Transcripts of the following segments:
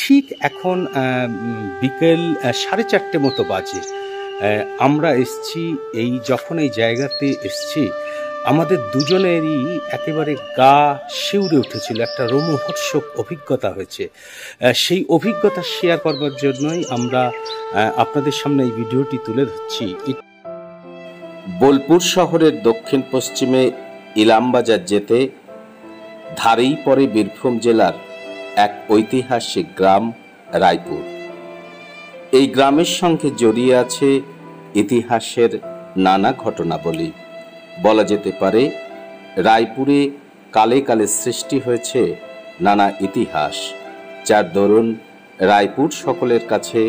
ঠিক এখন বিকেল 4:30 মতো বাজে। আমরা এসছি, যখন এই জায়গাতে এসছি আমাদের দুজনেরই একেবারে গা শিউরে উঠেছিল, একটা রোমহর্ষক অভিজ্ঞতা হয়েছে। সেই অভিজ্ঞতা শেয়ার করবার জন্যই আমরা আপনাদের সামনে এই ভিডিওটি তুলে ধরছি। বোলপুর শহরের দক্ষিণ পশ্চিমে ইলামবাজার যেতে ধারেই পড়ে বীরভূম জেলার এক ঐতিহাসিক গ্রাম রায়পুর। এই গ্রামের সঙ্গে জড়িয়ে আছে ইতিহাসের নানা ঘটনাবলী। বলা যেতে পারে রায়পুরে কালে কালে সৃষ্টি হয়েছে নানা ইতিহাস, যার দরুন রায়পুর সকলের কাছে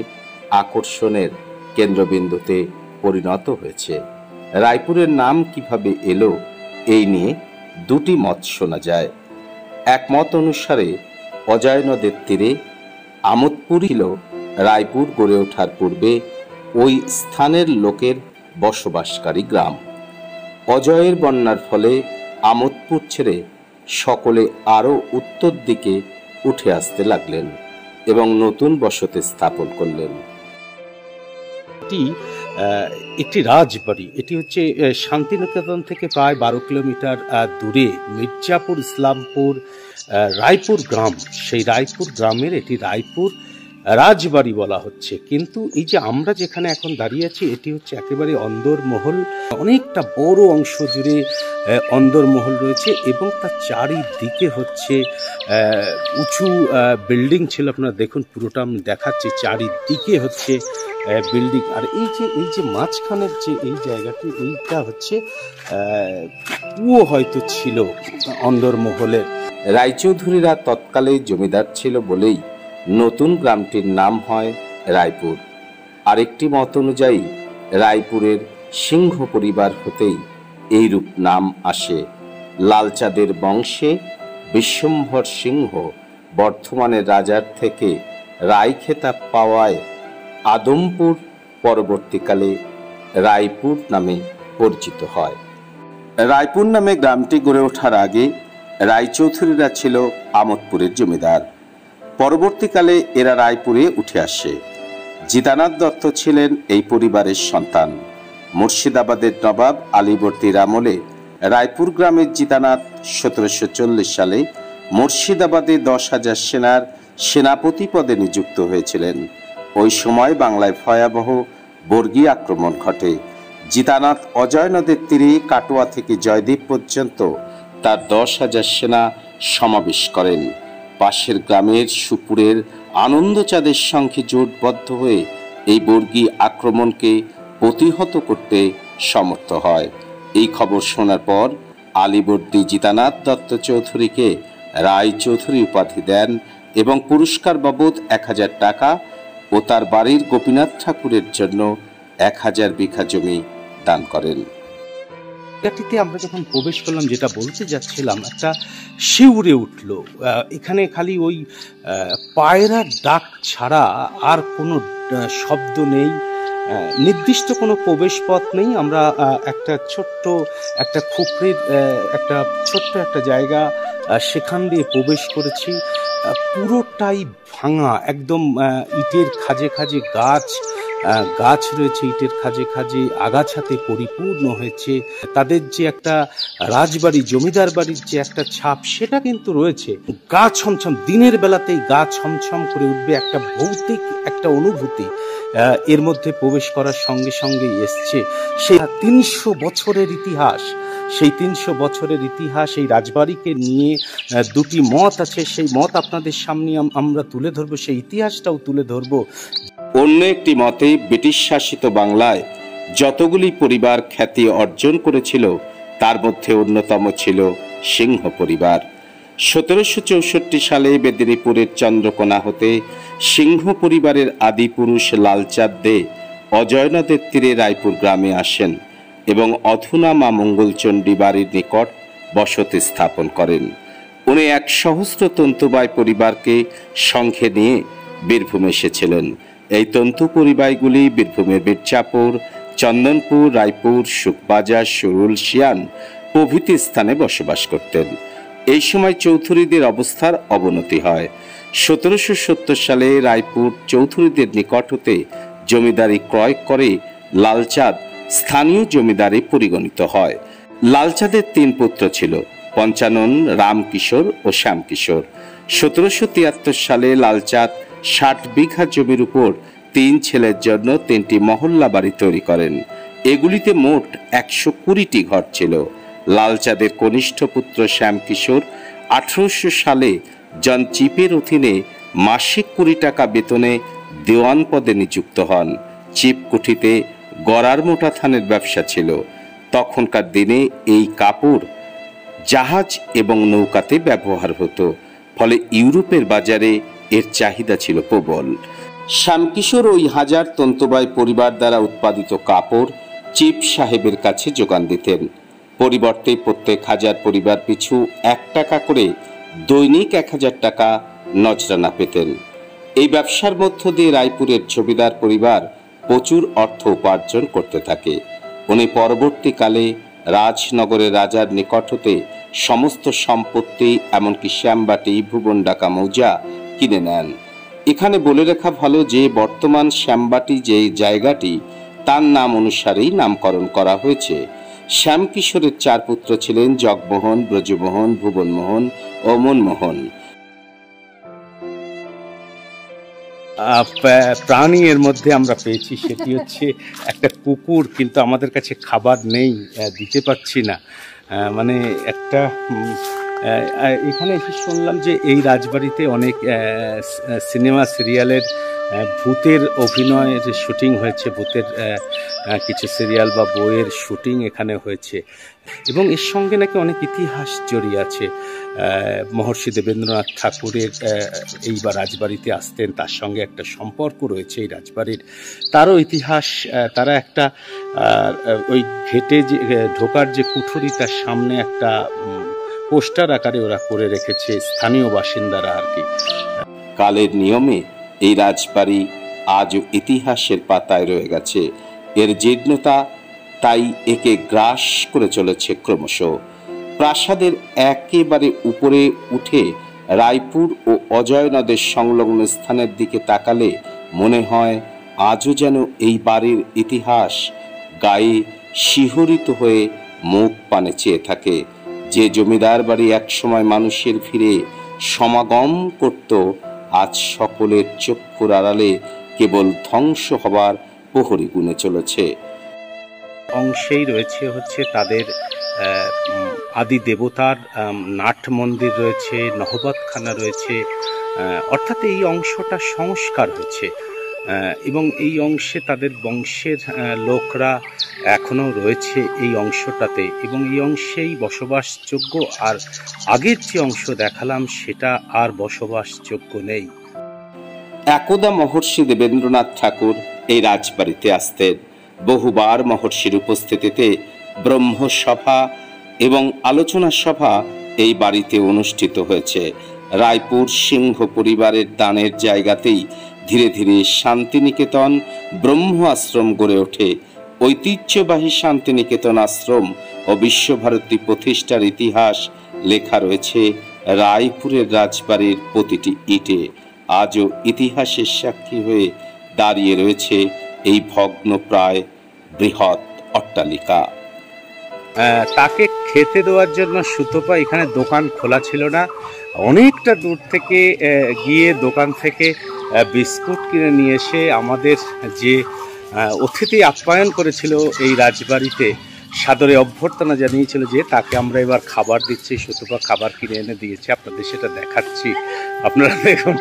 আকর্ষণের কেন্দ্রবিন্দুতে পরিণত হয়েছে। রায়পুরের নাম কিভাবে এলো এই নিয়ে দুটি মত শোনা যায়। এক মত অনুসারে অজয় নদের তীরে আমোদপুর ছিল রায়পুর গড়ে ওঠার পূর্বে ওই স্থানের লোকের বসবাসকারী গ্রাম। অজয়ের বন্যার ফলে আমোদপুর ছেড়ে সকলে আরও উত্তর দিকে উঠে আসতে লাগলেন এবং নতুন বসতি স্থাপন করলেন। একটি রাজবাড়ি, এটি হচ্ছে শান্তিনিকেতন থেকে প্রায় 12 কিলোমিটার দূরে মির্জাপুর ইসলামপুর রায়পুর গ্রাম। সেই রায়পুর গ্রামের এটি রায়পুর রাজবাড়ি বলা হচ্ছে। কিন্তু এই যে আমরা যেখানে এখন দাঁড়িয়ে আছি এটি হচ্ছে একেবারে অন্দরমহল, অনেকটা বড় অংশ জুড়ে অন্দরমহল রয়েছে এবং তার চারিদিকে হচ্ছে উঁচু বিল্ডিং ছিল। আপনারা দেখুন, পুরোটা আমি দেখাচ্ছি, চারিদিকে হচ্ছে বিল্ডিং। আর এই যে মাঝখানের যে এই জায়গাটি, এইটা হচ্ছে কুয়ো হয়তো ছিল অন্দরমহলের। রায়চৌধুরীরা তৎকালে জমিদার ছিল বলেই নতুন গ্রামটির নাম হয় রায়পুর। আরেকটি মত অনুযায়ী রায়পুরের সিংহ পরিবার হতেই এইরূপ নাম আসে। লালচাঁদের বংশে বিশ্বম্ভর সিংহ বর্ধমানের রাজার থেকে রায় খেতাব পাওয়ায় আদমপুর পরবর্তীকালে রায়পুর নামে পরিচিত হয়। রায়পুর নামে গ্রামটি গড়ে ওঠার আগে রায়চৌধুরীরা ছিল আমোদপুরের জমিদার। পরবর্তীকালে এরা রায়পুরে উঠে আসে। জিতানাথ দত্ত ছিলেন এই পরিবারের সন্তান। মুর্শিদাবাদের নবাব আলীবর্দীর আমলে রায়পুর গ্রামের জিতানাথ 1740 সালে মুর্শিদাবাদে 10,000 সেনার সেনাপতি পদে নিযুক্ত হয়েছিলেন। ওই সময় বাংলায় ভয়াবহ বর্গী আক্রমণ ঘটে। জিতানাথ অজয় নদের তীরে কাটোয়া থেকে জয়দ্বীপ পর্যন্ত তার 10,000 সেনা সমাবেশ করেন। পাশের গ্রামের সুপুরের আনন্দচাঁদের সঙ্গে জোটবদ্ধ হয়ে এই বর্গী আক্রমণকে প্রতিহত করতে সমর্থ হয়। এই খবর শোনার পর আলীবর্দী জিতানাথ দত্ত চৌধুরীকে রায়চৌধুরী উপাধি দেন এবং পুরস্কার বাবদ 1000 টাকা ও তার বাড়ির গোপীনাথ ঠাকুরের জন্য 1000 বিঘা জমি দান করেন। জায়গাটিতে আমরা যখন প্রবেশ করলাম, যেটা বলতে যাচ্ছিলাম, একটা শিউরে উঠল। এখানে খালি ওই পায়রার ডাক ছাড়া আর কোনো শব্দ নেই, নির্দিষ্ট কোনো প্রবেশ পথ নেই। আমরা একটা ছোট্ট একটা খুপড়ির ছোট্ট একটা জায়গা, সেখান দিয়ে প্রবেশ করেছি। পুরোটাই ভাঙা, একদম ইটের খাজে খাজে গাছ রয়েছে, ইটের খাজে খাজে আগাছাতে পরিপূর্ণ হয়েছে। তাদের যে একটা রাজবাড়ি, জমিদার বাড়ির যে একটা ছাপ, সেটা কিন্তু রয়েছে। গা ছমছম, দিনের বেলাতেই গা ছমছম করে উঠবে, একটা ভৌতিক একটা অনুভূতি এর মধ্যে প্রবেশ করার সঙ্গে সঙ্গেই এসছে। সেই 300 বছরের ইতিহাস, সেই 300 বছরের ইতিহাস এই রাজবাড়িকে নিয়ে দুটি মত আছে। সেই মত আপনাদের সামনে আমরা তুলে ধরবো, সেই ইতিহাসটাও তুলে ধরবো। অন্য একটি মতে ব্রিটিশ শাসিত বাংলায় যতগুলি পরিবার খ্যাতি অর্জন করেছিল তার মধ্যে অন্যতম ছিল সিংহ পরিবার। 1764 সালে মেদিনীপুরের চন্দ্রকোনা হতে সিংহ পরিবারের আদি পুরুষ লালচাঁদ দে অজয় নদের তীরে রায়পুর গ্রামে আসেন এবং অধুনা মা মঙ্গলচণ্ডী বাড়ির নিকট বসতি স্থাপন করেন। উনি 1 সহস্র তন্তুবায় পরিবারকে সঙ্গে নিয়ে বীরভূম এসেছিলেন। এই তন্তু পরিবারগুলি বীরভূমের মির্জাপুর, চন্দনপুর, রায়পুর, শুকবাজার, সুরুল, শিয়ান প্রভৃতি স্থানে বসবাস করতেন। এই সময় চৌধুরীদের অবস্থার অবনতি হয়। 1770 সালে রায়পুর চৌধুরীদের নিকট হতে জমিদারি ক্রয় করে লালচাঁদ স্থানীয় জমিদারে পরিগণিত হয়। লালচাঁদের 3 পুত্র ছিল, পঞ্চানন, রামকিশোর ও শ্যামকিশোর। 1773 সালে লালচাঁদ 60 বিঘা জমির উপর 3 ছেলের জন্য 3টি মহল্লা বাড়ি তৈরি করেন। এগুলিতে মোট 120টি ঘর ছিল। লালচাঁদের কনিষ্ঠ পুত্র শ্যামকিশোর 1800 সালে জন চিপের অধীনে মাসিক 20 টাকা বেতনে দেওয়ান পদে নিযুক্ত হন। চিপ কুঠিতে গড়ার মোটা ধানের ব্যবসা ছিল। তখনকার দিনে এই কাপড় জাহাজ এবং নৌকাতে ব্যবহার হতো, ফলে ইউরোপের বাজারে এর চাহিদা ছিল প্রবল। শ্যামকিশোর ওই হাজার তন্তুবাই পরিবার দ্বারা উৎপাদিত কাপড় চিপ সাহেবের কাছে যোগান দিতেন। পরিবর্তে প্রত্যেক হাজার পরিবার পিছু 1 টাকা করে দৈনিক 1000 টাকা নজরানা পেতেন। এই ব্যবসার মধ্য দিয়ে রায়পুরের জমিদার পরিবার প্রচুর অর্থ উপার্জন করতে থাকে। উনি পরবর্তীকালে রাজনগরের রাজার নিকট হতে সমস্ত সম্পত্তি, এমনকি শ্যামবাটি, ভুবনডাকা মৌজা কিনে নেন। এখানে বলে রাখা ভালো যে বর্তমান শ্যামবাটি যে জায়গাটি, তার নাম অনুসারেই নামকরণ করা হয়েছে। শ্যামকিশোরের 4 পুত্র ছিলেন জগমোহন, ব্রজমোহন, ভুবনমোহন ও মনমোহন। প্রাণী এর মধ্যে আমরা পেয়েছি, সেটি হচ্ছে একটা কুকুর, কিন্তু আমাদের কাছে খাবার নেই, দিতে পারছি না। মানে একটা এখানে এসে শুনলাম যে এই রাজবাড়িতে অনেক সিনেমা সিরিয়ালের ভূতের অভিনয়ের শুটিং হয়েছে, ভূতের কিছু সিরিয়াল বা বইয়ের শুটিং এখানে হয়েছে, এবং এর সঙ্গে নাকি অনেক ইতিহাস জড়িয়ে আছে। মহর্ষি দেবেন্দ্রনাথ ঠাকুরের এইবার রাজবাড়িতে আসতেন, তার সঙ্গে একটা সম্পর্ক রয়েছে এই রাজবাড়ির, তারও ইতিহাস। তারা একটা ওই ঘেটে যে ঢোকার যে কুঠুরি, তার সামনে একটা পোস্টার আকারে ওরা করে রেখেছে, স্থানীয় বাসিন্দারা আর কি। কালের নিয়মে এই রাজবাড়ি আজও ইতিহাসের পাতায় রয়ে গেছে। এর জীর্ণতা তাই একে গ্রাস করে চলেছে ক্রমশ। প্রাসাদের একেবারে উপরে উঠে রায়পুর ও অজয় নদের সংলগ্ন স্থানের দিকে তাকালে মনে হয় আজও যেন এই বাড়ির ইতিহাস গায়ে শিহরিত হয়ে মুখ পানে চেয়ে থাকে। যে জমিদার বাড়ি একসময় মানুষের ভিড়ে সমাগম করত, আজ সকলের চক্ষুর আড়ালে কেবল ধ্বংস হবার প্রহরী গুনে চলেছে। অংশেই রয়েছে হচ্ছে তাদের আদি দেবতার নাট মন্দির রয়েছে, নহবতখানা রয়েছে, অর্থাৎ এই অংশটা সংস্কার হয়েছে, এবং এই অংশে তাদের বংশের লোকরা এখনো রয়েছে এই অংশটাতে, এবং এই অংশেই বসবাসযোগ্য। আর আগের যে অংশ দেখালাম সেটা আর বসবাসযোগ্য নেই। একদা মহর্ষি দেবেন্দ্রনাথ ঠাকুর এই রাজবাড়িতে আসতেন। বহুবার মহর্ষির উপস্থিতিতে ব্রহ্মসভা এবং আলোচনা সভা এই বাড়িতে অনুষ্ঠিত হয়েছে। রায়পুর সিংহ পরিবারের দানের জায়গাতেই ধীরে ধীরে শান্তিনিকেতন ব্রহ্ম আশ্রম গড়ে ওঠে। ঐতিহ্যবাহী শান্তিনিকেতন আশ্রম ও বিশ্বভারতী প্রতিষ্ঠার ইতিহাস লেখা রয়েছে রায়পুরের রাজবাড়ির প্রতিটি ইটে। আজও ইতিহাসের সাক্ষী হয়ে দাঁড়িয়ে রয়েছে এই ভগ্নপ্রায় বৃহৎ অট্টালিকা। তাকে খেতে দেওয়ার জন্য সুতপা এখানে দোকান খোলা ছিল না, অনেকটা দূর থেকে গিয়ে দোকান থেকে বিস্কুট কিনে নিয়ে এসে আমাদের যে অতিথি আপ্যায়ন করেছিল এই রাজবাড়িতে, সাদরে অভ্যর্থনা জানিয়েছিল যে তাকে আমরা এবার খাবার দিচ্ছি। সুতপা খাবার কিনে এনে দিয়েছে, আপনাদের সেটা দেখাচ্ছি। আপনারা দেখুন